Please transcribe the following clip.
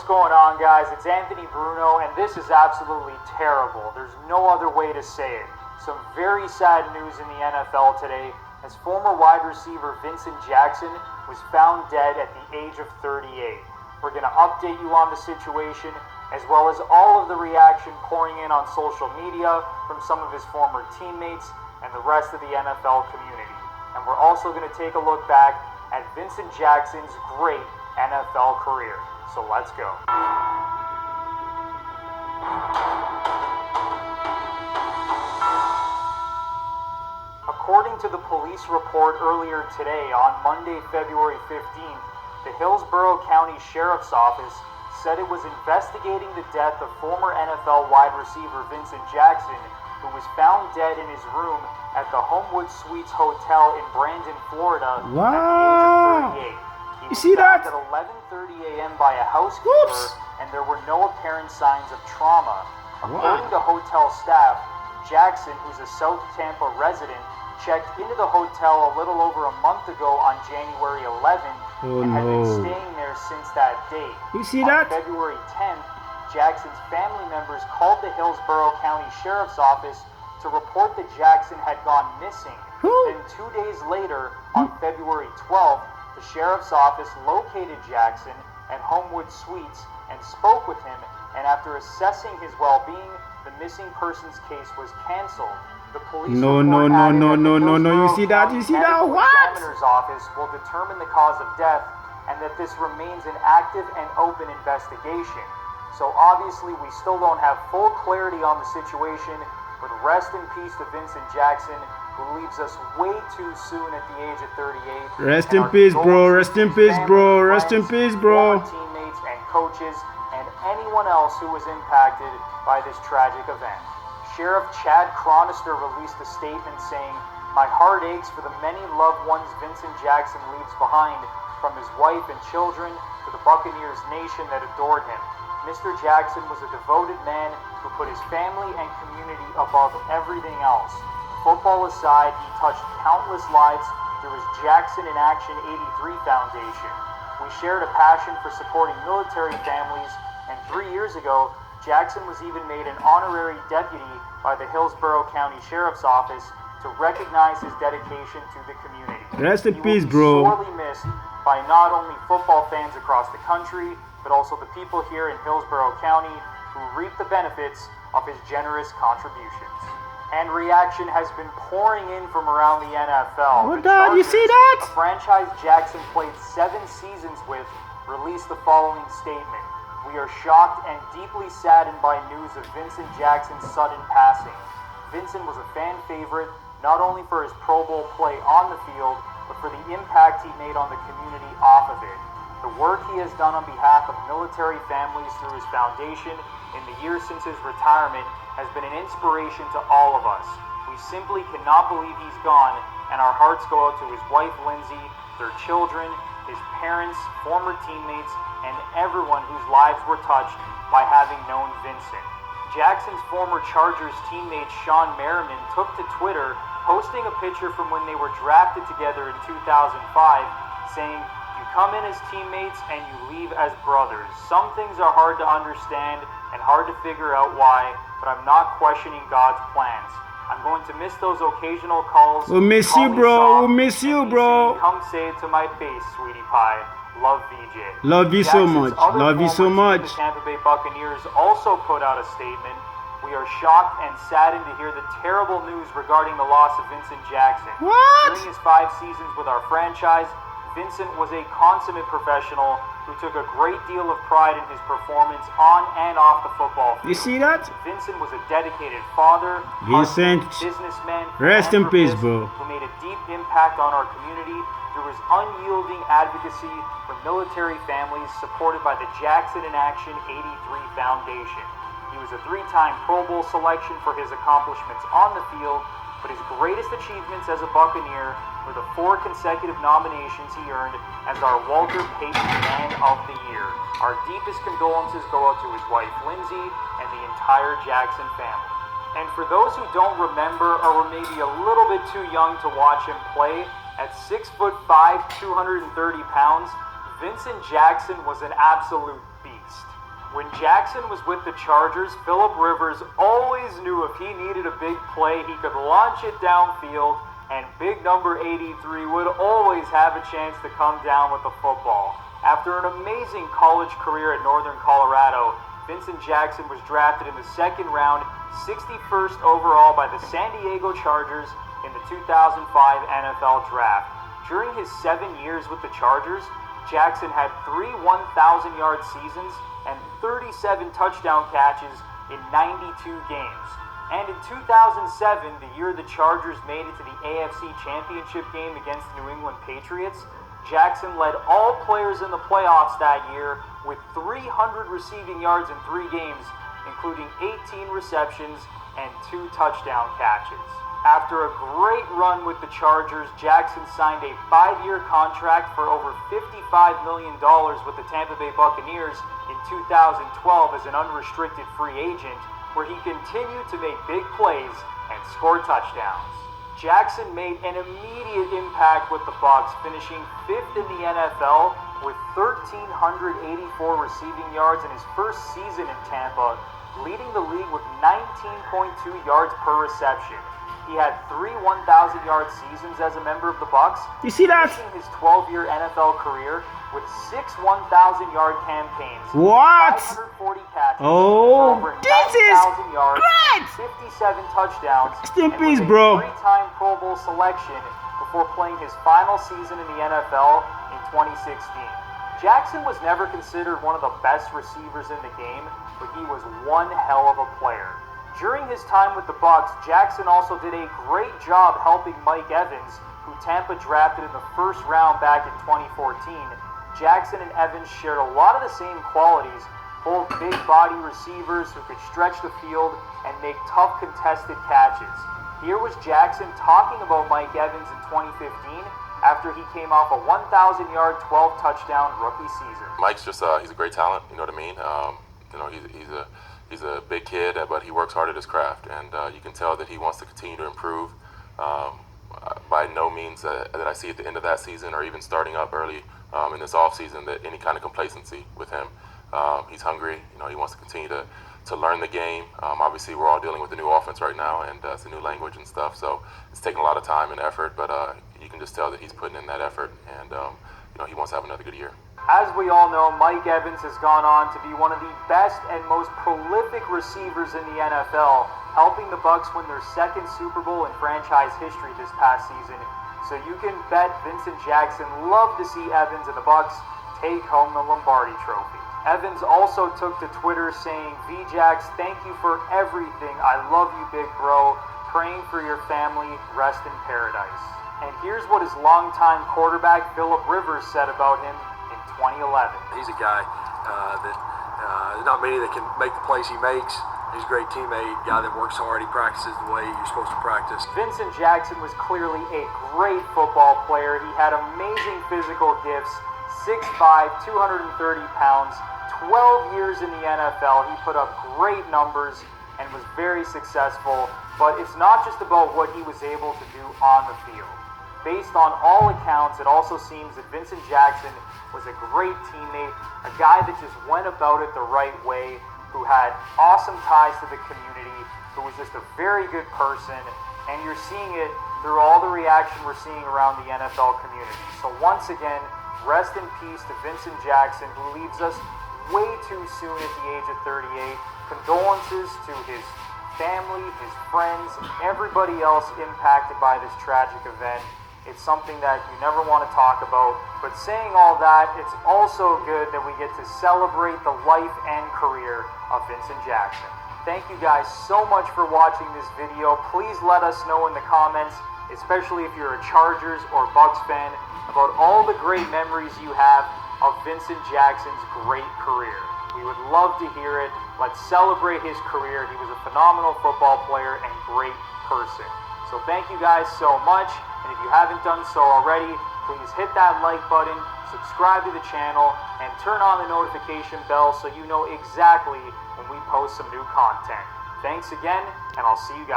going on, guys? It's Anthony Bruno, and this is absolutely terrible. There's no other way to say it. Some very sad news in the NFL today, as former wide receiver Vincent Jackson was found dead at the age of 38. We're going to update you on the situation, as well as all of the reaction pouring in on social media from some of his former teammates and the rest of the NFL community. And we're also going to take a look back at Vincent Jackson's great NFL career. So let's go. According to the police report earlier today, on Monday, February 15th, the Hillsborough County Sheriff's Office said it was investigating the death of former NFL wide receiver Vincent Jackson, who was found dead in his room at the Homewood Suites Hotel in Brandon, Florida, at the age of 38. You see that? At 11:30 a.m. by a housekeeper, and there were no apparent signs of trauma. According to hotel staff, Jackson, who's a South Tampa resident, checked into the hotel a little over a month ago on January 11th and had been staying there since that date. You see that? On February 10th, Jackson's family members called the Hillsborough County Sheriff's Office to report that Jackson had gone missing. Then 2 days later, on February 12th, the Sheriff's Office located Jackson at Homewood Suites and spoke with him, and after assessing his well-being, the missing persons case was canceled. The police No, you see that? You see that? What? Examiner's office will determine the cause of death, and that this remains an active and open investigation. So obviously we still don't have full clarity on the situation, but rest in peace to Vincent Jackson, who leaves us way too soon at the age of 38. Rest in peace, bro. Rest in peace, bro. Rest in peace, bro. Teammates and coaches and anyone else who was impacted by this tragic event. Sheriff Chad Chronister released a statement saying, "My heart aches for the many loved ones Vincent Jackson leaves behind, from his wife and children to the Buccaneers nation that adored him. Mr. Jackson was a devoted man who put his family and community above everything else. Football aside, he touched countless lives through his Jackson in Action 83 Foundation. We shared a passion for supporting military families, and 3 years ago, Jackson was even made an honorary deputy by the Hillsborough County Sheriff's Office to recognize his dedication to the community." Rest in peace, He bro. will be sorely missed by not only football fans across the country, but also the people here in Hillsborough County who reap the benefits of his generous contributions. And reaction has been pouring in from around the NFL. What The the? You see Chargers, that? a franchise Jackson played 7 seasons with, released the following statement: "We are shocked and deeply saddened by news of Vincent Jackson's sudden passing. Vincent was a fan favorite, not only for his Pro Bowl play on the field, but for the impact he made on the community off of it. The work he has done on behalf of military families through his foundation in the years since his retirement has been an inspiration to all of us. We simply cannot believe he's gone, and our hearts go out to his wife Lindsay, their children, his parents, former teammates, and everyone whose lives were touched by having known Vincent." Jackson's former Chargers teammate Sean Merriman took to Twitter, posting a picture from when they were drafted together in 2005, saying, "You come in as teammates and you leave as brothers. Some things are hard to understand and hard to figure out why, but I'm not questioning God's plans. I'm going to miss those occasional calls. We'll miss you, bro. We'll miss you, bro. Come say it to my face, sweetie pie. Love, VJ." Love you so Jackson's much. other Love you so former team, much. The Tampa Bay Buccaneers also put out a statement. "We are shocked and saddened to hear the terrible news regarding the loss of Vincent Jackson. What? During his 5 seasons with our franchise, Vincent was a consummate professional who took a great deal of pride in his performance on and off the football field. You see that? Vincent was a dedicated father, Vincent, husband, businessman, rest in peace, philanthropist bro. who made a deep impact on our community through his unyielding advocacy for military families supported by the Jackson in Action 83 Foundation. He was a 3-time Pro Bowl selection for his accomplishments on the field, but his greatest achievements as a Buccaneer were the 4 consecutive nominations he earned as our Walter Payton Man of the Year. Our deepest condolences go out to his wife Lindsay and the entire Jackson family. And for those who don't remember or were maybe a little bit too young to watch him play, at 6'5", 230 pounds, Vincent Jackson was an absolute beast. When Jackson was with the Chargers, Phillip Rivers always knew if he needed a big play, he could launch it downfield, and big number 83 would always have a chance to come down with the football. After an amazing college career at Northern Colorado, Vincent Jackson was drafted in the second round, 61st overall by the San Diego Chargers in the 2005 NFL Draft. During his 7 years with the Chargers, Jackson had 3 1,000-yard seasons and 37 touchdown catches in 92 games. And in 2007, the year the Chargers made it to the AFC Championship game against the New England Patriots, Jackson led all players in the playoffs that year with 300 receiving yards in 3 games, including 18 receptions and 2 touchdown catches. After a great run with the Chargers, Jackson signed a 5-year contract for over $55 million with the Tampa Bay Buccaneers in 2012 as an unrestricted free agent, where he continued to make big plays and score touchdowns. Jackson made an immediate impact with the Bucs, finishing 5th in the NFL with 1,384 receiving yards in his first season in Tampa, leading the league with 19.2 yards per reception. He had 3 1,000-yard seasons as a member of the Bucs. You see that? Finishing his 12-year NFL career with 6 1,000-yard campaigns. What? 540 catches. Oh, over this is 9,000 yards, great! 57 touchdowns. Rest in and peace, was a bro. 3-time Pro Bowl selection before playing his final season in the NFL in 2016. Jackson was never considered one of the best receivers in the game, but he was one hell of a player. During his time with the Bucs, Jackson also did a great job helping Mike Evans, who Tampa drafted in the first round back in 2014. Jackson and Evans shared a lot of the same qualities, both big body receivers who could stretch the field and make tough contested catches. Here was Jackson talking about Mike Evans in 2015 after he came off a 1,000-yard, 12-touchdown rookie season. Mike's just he's a great talent, you know what I mean? He's a big kid, but he works hard at his craft, and you can tell that he wants to continue to improve. By no means that I see at the end of that season or even starting up early in this offseason that any kind of complacency with him. He's hungry. He wants to continue to learn the game. Obviously, we're all dealing with the new offense right now, and it's a new language and stuff, so it's taking a lot of time and effort, but you can just tell that he's putting in that effort, and he wants to have another good year. As we all know, Mike Evans has gone on to be one of the best and most prolific receivers in the NFL, helping the Bucs win their 2nd Super Bowl in franchise history this past season. So you can bet Vincent Jackson loved to see Evans and the Bucs take home the Lombardi Trophy. Evans also took to Twitter saying, "V-Jax, thank you for everything. I love you, big bro. Praying for your family. Rest in paradise." And here's what his longtime quarterback Phillip Rivers said about him in 2011. He's a guy there's not many that can make the plays he makes. He's a great teammate, guy that works hard. He practices the way you're supposed to practice. Vincent Jackson was clearly a great football player. He had amazing physical gifts, 6'5", 230 pounds, 12 years in the NFL. He put up great numbers and was very successful. But it's not just about what he was able to do on the field. Based on all accounts, it also seems that Vincent Jackson was a great teammate, a guy that just went about it the right way, who had awesome ties to the community, who was just a very good person, and you're seeing it through all the reaction we're seeing around the NFL community. So once again, rest in peace to Vincent Jackson, who leaves us way too soon at the age of 38. Condolences to his family, his friends, and everybody else impacted by this tragic event. It's something that you never want to talk about. But saying all that, it's also good that we get to celebrate the life and career of Vincent Jackson. Thank you guys so much for watching this video. Please let us know in the comments, especially if you're a Chargers or Bucs fan, about all the great memories you have of Vincent Jackson's great career. We would love to hear it. Let's celebrate his career. He was a phenomenal football player and great person. So thank you guys so much. And if you haven't done so already, please hit that like button, subscribe to the channel, and turn on the notification bell so you know exactly when we post some new content. Thanks again, and I'll see you guys.